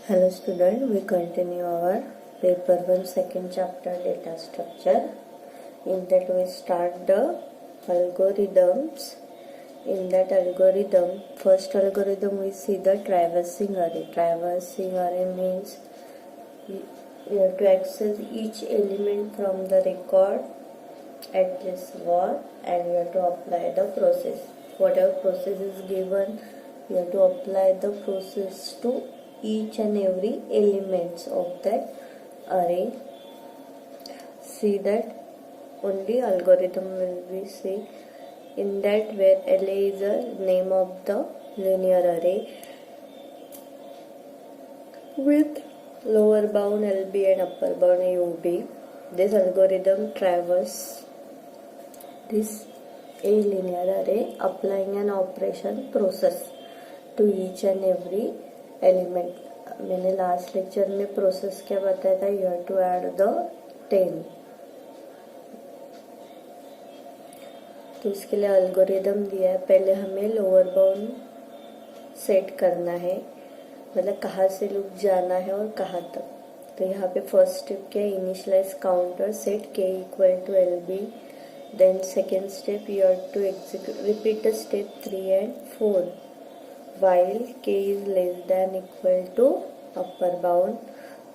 Hello student, we continue our paper 1 second chapter data structure. In that we start the algorithms. In that algorithm, first algorithm we see the traversing array. Traversing array means you have to access each element from the record at this word and you have to apply the process. Whatever process is given, you have to apply the process to each and every elements of that array. See that only algorithm will be see in that where LA is the name of the linear array with lower bound LB and upper bound UB. This algorithm traverses this a linear array applying an operation process to each and every element. मैंने last lecture में process क्या बताया था, you have to add the 10. तो इसके लिए algorithm दिया है. पहले हमें लोअर बाउंड सेट करना है, मतलब कहाँ से लूप जाना है और कहाँ तक. तो यहाँ पे फर्स्ट स्टेप क्या है, initialize counter set k equal to LB. Then second step you have to execute repeat step 3 and 4 while k is less than equal to upper bound.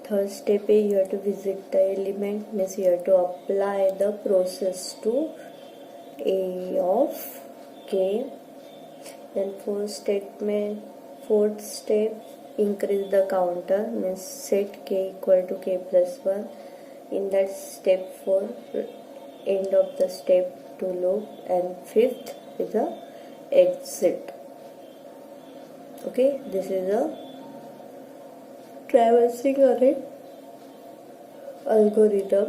Third step is you have to visit the element, means you have to apply the process to a of k. Then fourth step increase the counter, means set k equal to k plus 1. In that step 4 end of the step 2 loop, and fifth is the exit. Okay, this is a traversing array algorithm.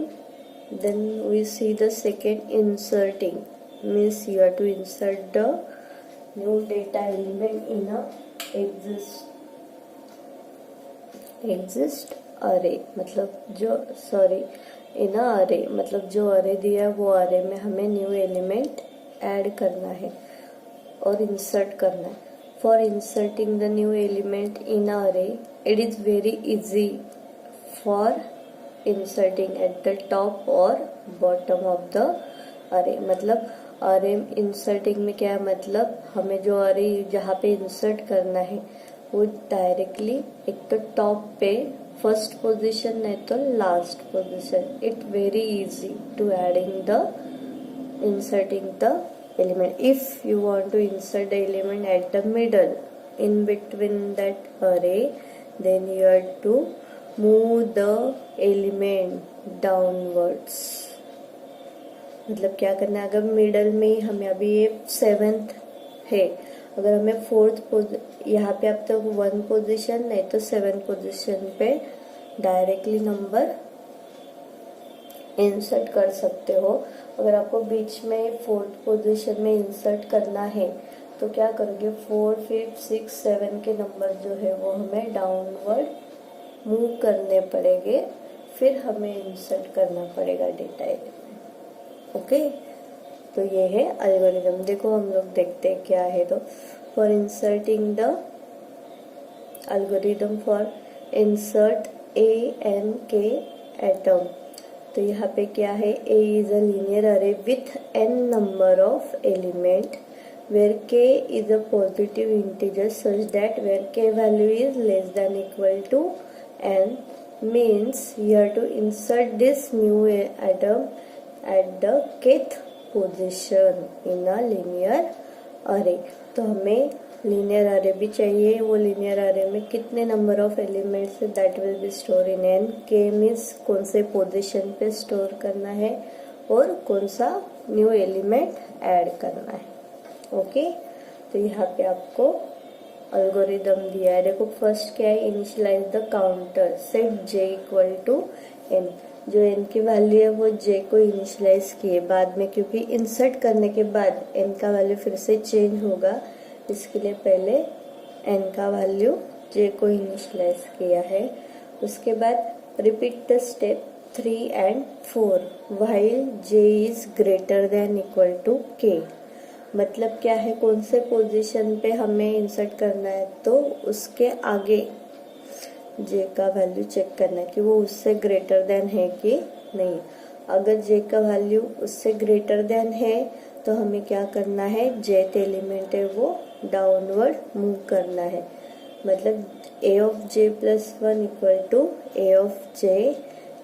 Then we see the second inserting, means you have to insert the new data element in a exist array. मतलब जो in a array, मतलब जो array दिया है वो array में हमें new element add करना है और insert करना है. For inserting the new element in an array, it is very easy for inserting at the top or bottom of the array. मतलब array inserting में क्या है, मतलब हमें जो array जहाँ पे insert करना है वो डायरेक्टली एक तो टॉप पे फर्स्ट पोजीशन नहीं तो last position. It very easy to adding the inserting the element. If you want to insert the element at the middle in between that array, then you have to move the element downwards. मतलब क्या करना है, अगर middle में ही हमें अभी ये 7th है, अगर हमें 4th यहाँ पे अब तक 1 पोजीशन नहीं तो 7th पोजीशन पे डायरेक्टली नंबर इंसर्ट कर सकते हो. अगर आपको बीच में 4th पोजीशन में इंसर्ट करना है तो क्या करोगे, 4, 5, 6, 7 के नंबर जो है वो हमें डाउनवर्ड मूव करने पड़ेंगे, फिर हमें इंसर्ट करना पड़ेगा डेटा एलिमेंट. ओके, तो ये है एल्गोरिथम. देखो हम लोग देखते हैं क्या है. तो for inserting the algorithm for insert A and K atom. तो यहाँ पे क्या है, A is a linear array with n number of element where k is a positive integer such that where k value is less than equal to n, means you have to insert this new atom at the kth position in a linear array. तो हमें linear array भी चाहिए. वो linear array में कितने number of elements है, that will be stored in n. k means कौन से position पे store करना है और कौन सा new element add करना है. ओके, तो यहाँ पे आपको algorithm दिया है. देखो फर्स्ट क्या है, initialize the counter set j equal to n. जो n की वैल्यू है वो j को इनिशियलाइज किए बाद में, क्योंकि इंसर्ट करने के बाद n का वैल्यू फिर से चेंज होगा, इसके लिए पहले n का वैल्यू j को इनिशियलाइज किया है. उसके बाद repeat the step 3 and 4 while j is greater than equal to k. मतलब क्या है, कौन से पोजीशन पे हमें इंसर्ट करना है, तो उसके आगे जे का वैल्यू चेक करना है कि वो उससे ग्रेटर देन है कि नहीं। अगर जे का वैल्यू उससे ग्रेटर देन है तो हमें क्या करना है, जेथ एलिमेंट है वो डाउनवर्ड मूव करना है। मतलब A of J plus one equal to A of J,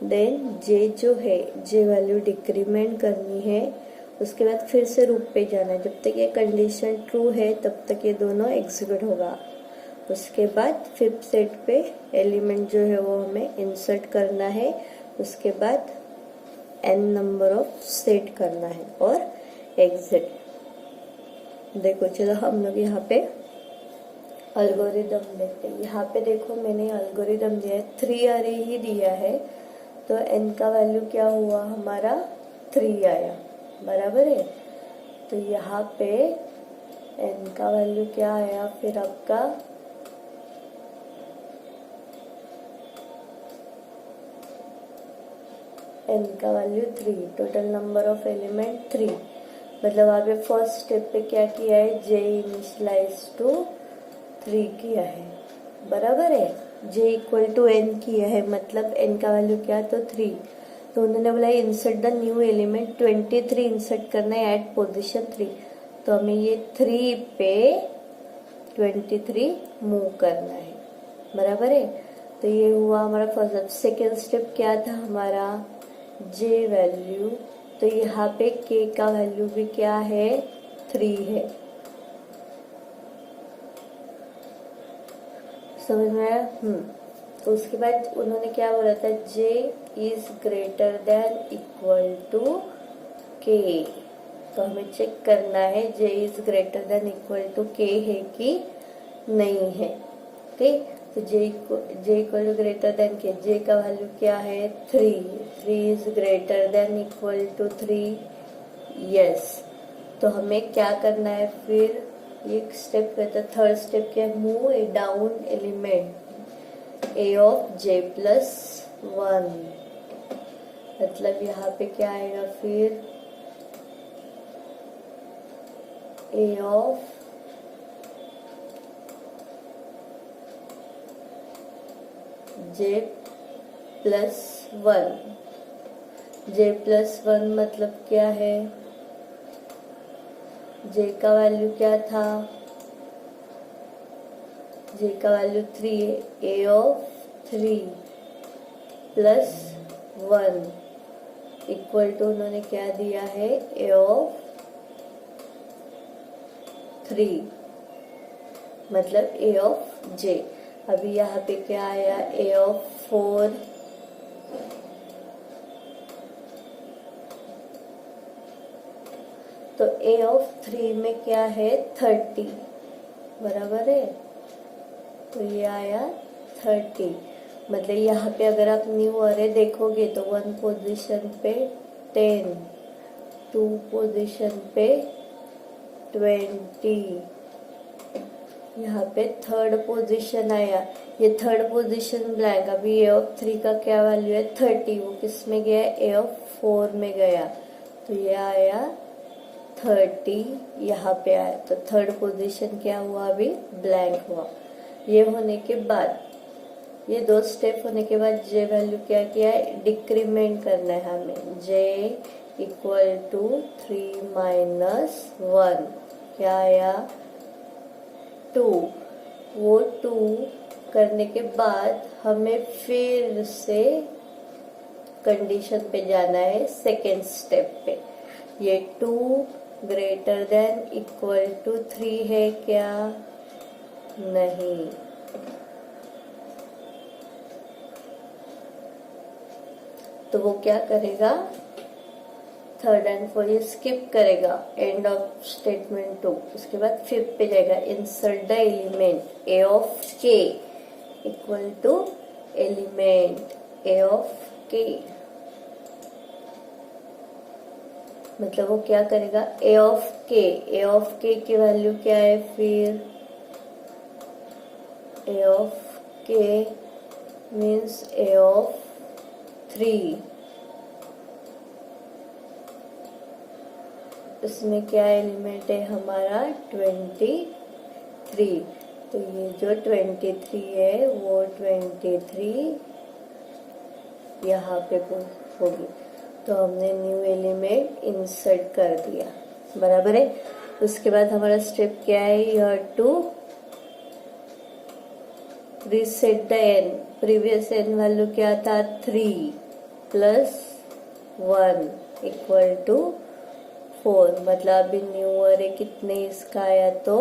then J जो है जे वैल्यू डिक्रीमेंट करनी है, उसके बाद फिर से रूप पे जाना है। जब तक ये कंडीशन ट्रू है तब तक ये दोनों एग्जीक्यूट होगा। उसके बाद फिफ्थ सेट पे एलिमेंट जो है वो हमें इंसर्ट करना है। उसके बाद n नंबर ऑफ सेट करना है और एग्जिट। देखो चलो हम लोग यहाँ पे अल्गोरिदम देखते हैं। यहाँ पे देखो मैंने अल्गोरिदम दिया है, 3 अरे ही दिया है, तो n का वैल्यू क्या हुआ हमारा 3 आया, बराबर है। तो यहाँ पे n का वैल्यू क्या आया फिर आपका n का value 3, total number of element 3। मतलब आपने फर्स्ट स्टेप पे क्या किया है, j इनिशियलाइज टू 3 किया है, बराबर है। j इक्वल टू n किया है, मतलब n का वैल्यू क्या तो 3। तो उन्होंने बोला insert the new element 23 insert करना है एट पोजीशन 3। तो हमें ये 3 पे 23 मूव करना है, बराबर है। तो ये हुआ हमारा फर्स्ट। सेकेंड स्टेप क्या था हमारा, j वैल्यू, तो यहाँ पे k का वैल्यू भी क्या है 3 है, समझ में आया। तो उसके बाद उन्होंने क्या बोला था, j is greater than equal to k। तो हमें चेक करना है j is greater than equal to k है कि नहीं है। ठीक, तो j equal to greater than k, j का वैल्यू क्या है 3 is greater than equal to 3, yes. तो हमें क्या करना है फिर, एक स्टेप कहता है, थर्ड स्टेप क्या है, move A down element A of j plus 1। मतलब यहाँ पे क्या आएगा फिर A of j plus 1। j plus 1 मतलब क्या है, j का वैल्यू क्या था, j का वैल्यू 3 है, a of 3 plus 1 equal to उन्होंने क्या दिया है, a ऑफ 3 मतलब a ऑफ j। अभी यहाँ पे क्या आया, a ऑफ 4 तो a ऑफ 3 में क्या है 30, बराबर है। तो ये आया 30। मतलब यहाँ पे अगर आप न्यू अरे देखोगे तो 1 पोजीशन पे 10, 2 पोजीशन पे 20, यहाँ पे थर्ड पोजीशन आया, ये थर्ड पोजीशन ब्लैंक। अभी ए ऑफ 3 का क्या वैल्यू है 30, वो किस में गया, ए ऑफ 4 में गया, तो ये आया 30 यहाँ पे आया। तो थर्ड पोजीशन क्या हुआ, अभी ब्लैंक हुआ। ये होने के बाद, ये 2 स्टेप होने के बाद j वैल्यू क्या किया है, डिक्रीमेंट करना है हमें। j इक्वल टू 3 माइनस 1 क्या आया 2। वो 2 करने के बाद हमें फिर से कंडीशन पे जाना है सेकेंड स्टेप पे। ये 2 ग्रेटर देन इक्वल टू 3 है क्या, नहीं। तो वो क्या करेगा, थर्ड एंड फोर्थ ये स्किप करेगा, एंड ऑफ स्टेटमेंट 2। उसके बाद फिफ्थ पे जाएगा, insert the element A of K equal to element A of K. मतलब वो क्या करेगा, ए ऑफ के की वैल्यू क्या है फिर, ए ऑफ के मीन्स ए ऑफ 3। इसमें क्या एलिमेंट है हमारा 23। तो ये जो 23 है वो 23 यहाँ पे होगी। तो हमने न्यू एलिमेंट इंसर्ट कर दिया, बराबर है। उसके बाद हमारा स्टेप क्या है, यह to reset the N. Previous N value क्या था, 3 + 1 = 4। मतलब अभी न्यू अरे कितने इसका आया, तो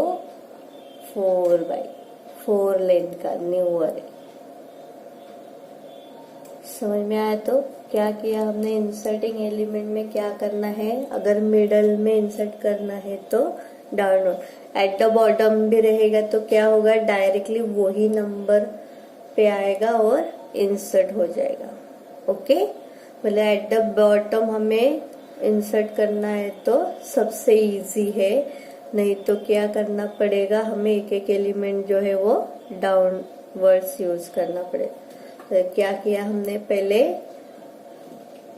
4/4 लेंथ का न्यू अरे। समझ में आया? तो क्या किया हमने, इंसर्टिंग एलिमेंट में क्या करना है, अगर मिडल में इंसर्ट करना है तो डाउन, एट द बॉटम भी रहेगा तो क्या होगा, डायरेक्टली वही नंबर पे आएगा और इंसर्ट हो जाएगा। ओके, मतलब एट द बॉटम हमें इंसर्ट करना है तो सबसे इजी है, नहीं तो क्या करना पड़ेगा, हमें एक एक एलिमेंट जो है वो डाउनवर्ड्स यूज करना पड़ेगा। तो क्या किया हमने, पहले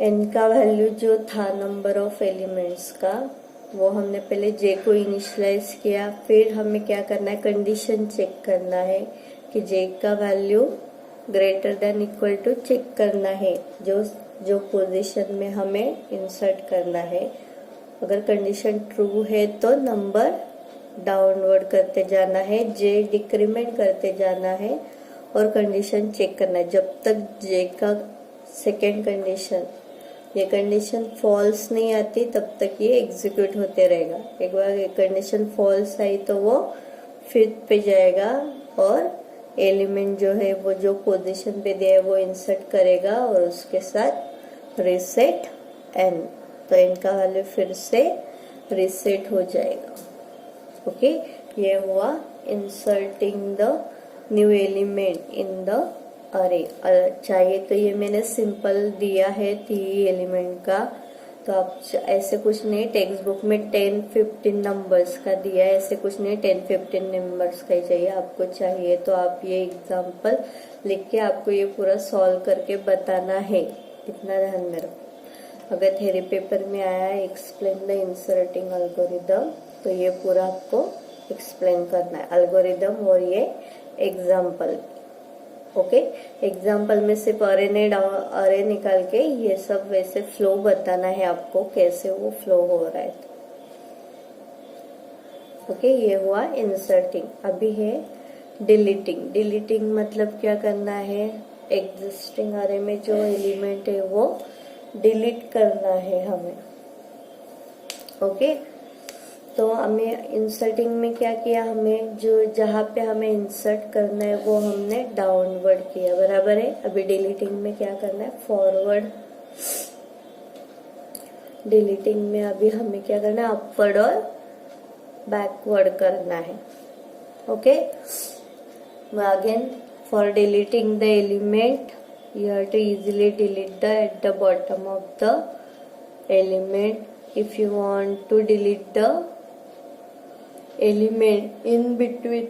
n का वैल्यू जो था नंबर ऑफ एलिमेंट्स का, वो हमने पहले j को इनिशियलाइज किया। फिर हमें क्या करना है, कंडीशन चेक करना है कि j का value greater than equal to check करना है, जो पोजीशन में हमें इंसर्ट करना है। अगर कंडीशन ट्रू है तो नंबर डाउनवर्ड करते जाना है, j डिक्रीमेंट करते जाना है और कंडीशन चेक करना है जब तक j का सेकेंड कंडीशन, ये कंडीशन फॉल्स नहीं आती तब तक ये एग्जीक्यूट होते रहेगा। एक बार कंडीशन फॉल्स आई तो वो फिफ्थ पे जाएगा और एलिमेंट जो है वो जो पोजीशन पे दिया है वो इंसर्ट करेगा और उसके साथ रीसेट n, तो n का वैल्यू फिर से रीसेट हो जाएगा। ओके, ये हुआ inserting the new element in the अरे। चाहिए तो ये मैंने सिंपल दिया है 3 एलिमेंट का, तो आप ऐसे कुछ नहीं, टेक्स्ट बुक में 10-15 नंबर्स का दिया है, ऐसे कुछ नहीं 10-15 नंबर्स का ही चाहिए। आपको चाहिए तो आप ये एग्जांपल लिख के आपको ये पूरा सॉल्व करके बताना है, इतना ध्यान में रखो। अगर थ्योरी पेपर में आया है एक्सप्लेन द इंसर्टिंग एल्गोरिदम, तो ये पूरा आपको एक्सप्लेन करना है, एल्गोरिदम और ये एग्जाम्पल। ओके, एग्जाम्पल में सिर्फ अरे निकाल के ये सब वैसे फ्लो बताना है आपको, कैसे वो फ्लो हो रहा है। ओके, ये हुआ इंसर्टिंग। अभी है डिलीटिंग। डिलीटिंग मतलब क्या करना है, एग्जिस्टिंग अरे में जो एलिमेंट है वो डिलीट करना है हमें। ओके, तो हमें इंसर्टिंग में क्या किया, हमें जो जहाँ पे हमें इंसर्ट करना है वो हमने डाउनवर्ड किया, बराबर है। अभी डिलीटिंग में क्या करना है, फॉरवर्ड। डिलीटिंग में अभी हमें क्या करना है, अपवर्ड और बैकवर्ड करना है। Okay, again for deleting the element you have to easily delete the at the bottom of the element. If you want to delete the element in between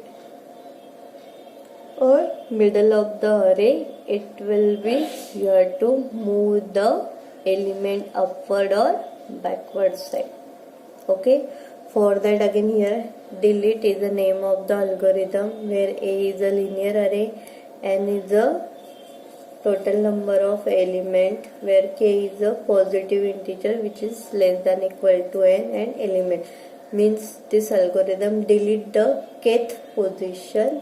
or middle of the array, it will be you have to move the element upward or backward side. Okay, for that again here delete is the name of the algorithm where a is a linear array, n is a total number of element, where k is a positive integer which is less than equal to n, and element means this algorithm delete the kth position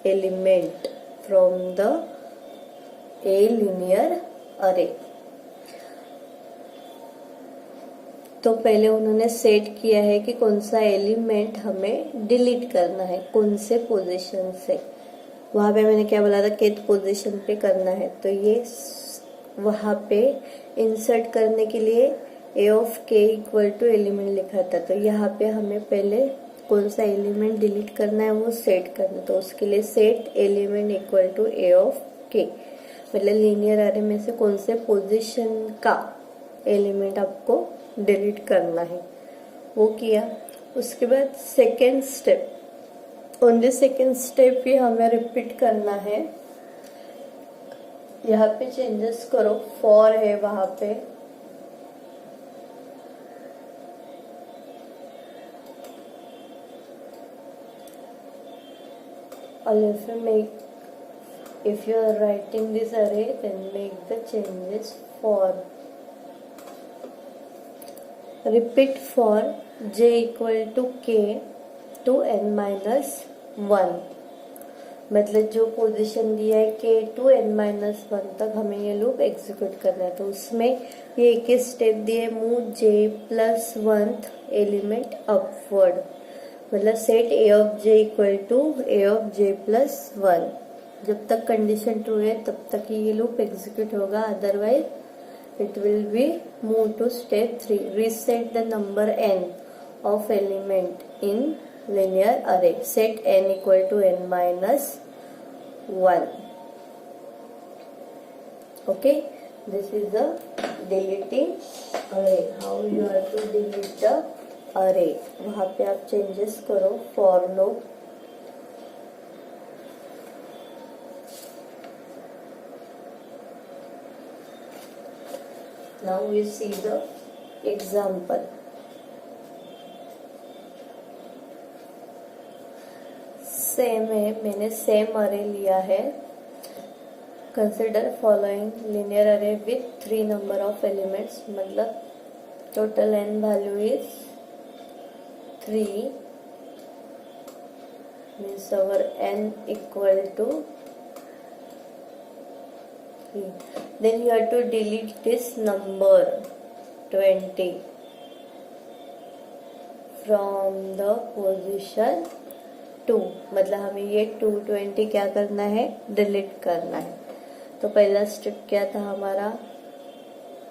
element from the a linear array. तो पहले उन्होंने set किया है कि कौन सा element हमें delete करना है, कौन से पोजीशन से। वहां पे मैंने क्या बोला था, केथ पोजीशन पे करना है, तो ये वहां पे इंसर्ट करने के लिए a of k equal to element लिखा था। तो यहाँ पे हमें पहले कौन सा एलिमेंट डिलीट करना है वो सेट करना, तो उसके लिए set element equal to a of k, मतलब लीनियर अरे में से कौन से पोजीशन का एलिमेंट आपको डिलीट करना है, वो किया। उसके बाद second step, only second step भी हमें रिपीट करना है। यहाँ पे चेंजेस करो, फॉर है वहां पे, or if you are writing this array, then make the changes for. Repeat for j equal to k to n minus 1. मतलब जो पोजीशन दिया है k टू n माइनस 1 तक हमें ये लूप एग्जीक्यूट करना है। तो उसमें ये एक ही स्टेप दिए, move j plus 1th element upward, मतलब set a of j equal to a of j plus 1। जब तक कंडीशन ट्रू है तब तक ही ये लूप एग्जीक्यूट होगा, otherwise it will be move to step 3, reset the number n of element in linear array, set n equal to n minus 1. Okay, this is the deleting array. How you have to delete the array, वहाँ पे आप changes करो for loop. Now we see the example. Same है, मैंने same array लिया है। Consider following linear array with 3 number of elements, मतलब total n value is 3, means our n equal to 3. Then you have to delete this number 20 from the position 2, मतलब हमें ये 220 क्या करना है, डिलीट करना है। तो पहला स्टेप क्या था हमारा,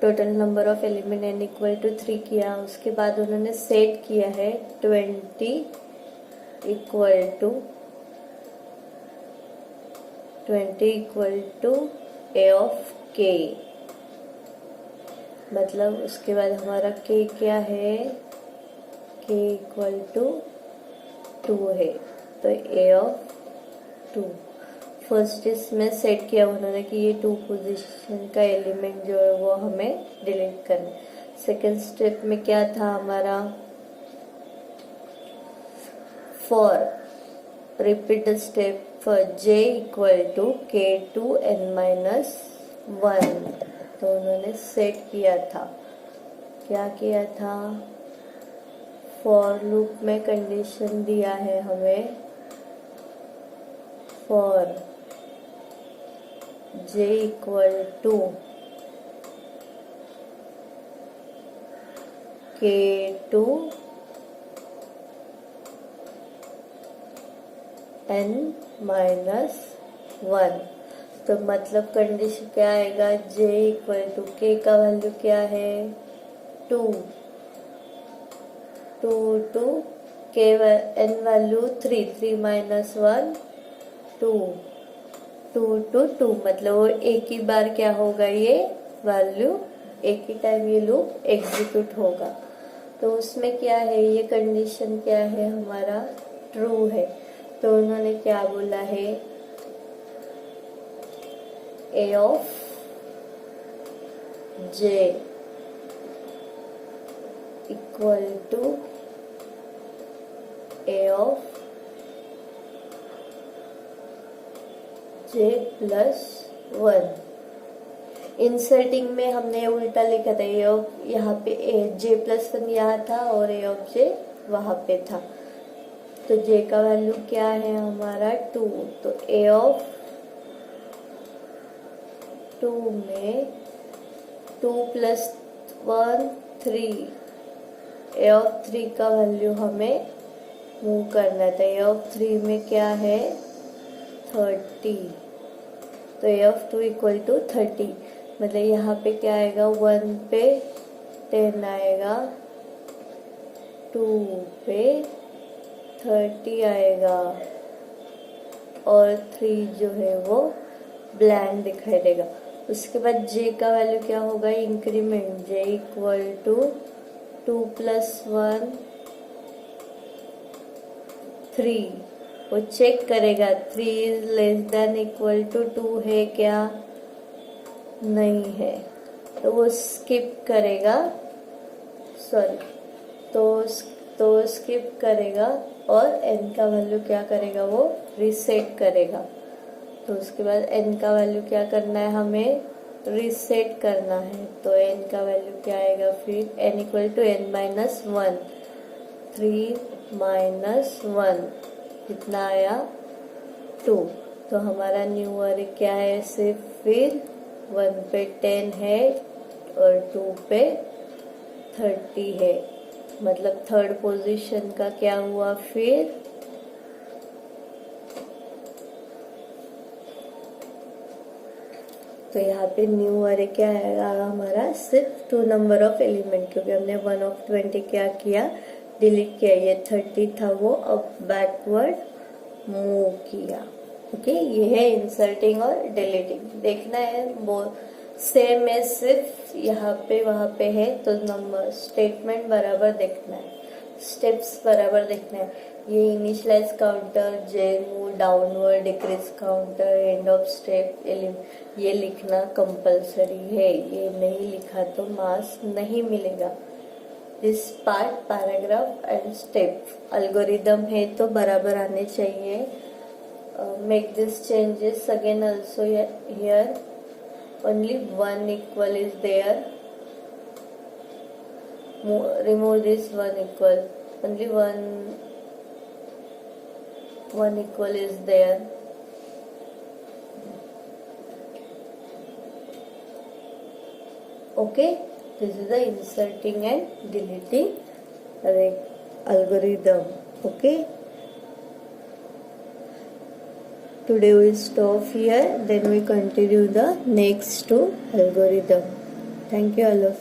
total number of element n equal to 3 किया, उसके बाद उन्होंने सेट किया है 20 equal to a of k, मतलब उसके बाद हमारा k क्या है, k इक्वल टू 2 है, तो a ऑफ 2। फर्स्ट इसमें सेट किया उन्होंने कि ये 2 पोजीशन का एलिमेंट जो है वो हमें डिलीट करना है। सेकेंड स्टेप में क्या था हमारा, for repeat the step for j equal to k to n minus 1, तो उन्होंने सेट किया था, क्या किया था, फॉर लूप में कंडीशन दिया है हमें, for j equal to k to n minus 1। तो मतलब कंडीशन क्या आएगा, j इक्वल टू k का वैल्यू क्या है 2 to k n value 3 minus 1 2 to 2, मतलब वो एक ही बार क्या होगा, ये वैल्यू एक ही टाइम ये लूप एग्जीक्यूट होगा। तो उसमें क्या है, ये कंडीशन क्या है हमारा, ट्रू है। तो उन्होंने क्या बोला है, a of j equal to a of j plus 1। Inserting में हमने उल्टा लिखा था, यहाँ पे j प्लस 1 यहाँ था और a ऑफ j वहां पे था। तो j का वैल्यू क्या है हमारा 2, तो a ऑफ 2 में 2 प्लस 1 3, a ऑफ 3 का वैल्यू हमें मूव करना था। a ऑफ 3 में क्या है 30, तो a ऑफ 2 इक्वल टू 30, मतलब यहाँ पे क्या आएगा, 1 पे 10 आएगा, 2 पे 30 आएगा और 3 जो है वो ब्लैंक दिखाई देगा। उसके बाद j का वैल्यू क्या होगा, increment j equal to 2 plus 1 3, वो चेक करेगा 3 is less than equal to 2 है क्या, नहीं है, तो वो स्किप करेगा, सॉरी, तो तो स्किप करेगा और n का वैल्यू क्या करेगा, वो रीसेट करेगा। तो उसके बाद n का वैल्यू क्या करना है, हमें रीसेट करना है। तो n का वैल्यू क्या आएगा फिर, n equal to n minus 1, 3 minus 1 कितना आया 2। तो हमारा न्यू अरे क्या है, सिर्फ फिर 1 पे 10 है और 2 पे 30 है, मतलब थर्ड पोजीशन का क्या हुआ फिर, तो यहाँ पे न्यू अरे क्या आएगा हमारा, सिर्फ 2 नंबर ऑफ एलिमेंट, क्योंकि हमने 1 ऑफ 20 क्या किया, डिलीट किया। ये 30 था वो अब बैकवर्ड मूव किया। ओके, ये है इंसर्टिंग और डिलीटिंग। देखना है वो सेम है, सिर्फ यहाँ पे वहाँ पे है, तो नंबर स्टेटमेंट बराबर देखना है, स्टेप्स बराबर देखना है। ये initialize counter, J move, downward, decrease counter, end of step, ये लिखना कंपलसरी है। ये नहीं लिखा तो मार्क्स नहीं मिलेगा। This part, paragraph and step, algorithm है तो बराबर आने चाहिए। Make this changes again also here, only one equal is there, remove this one equal, only one equal is there. Okay, this is the inserting and deleting algorithm. Okay, today we stop here, then we continue the next two algorithm. Thank you all of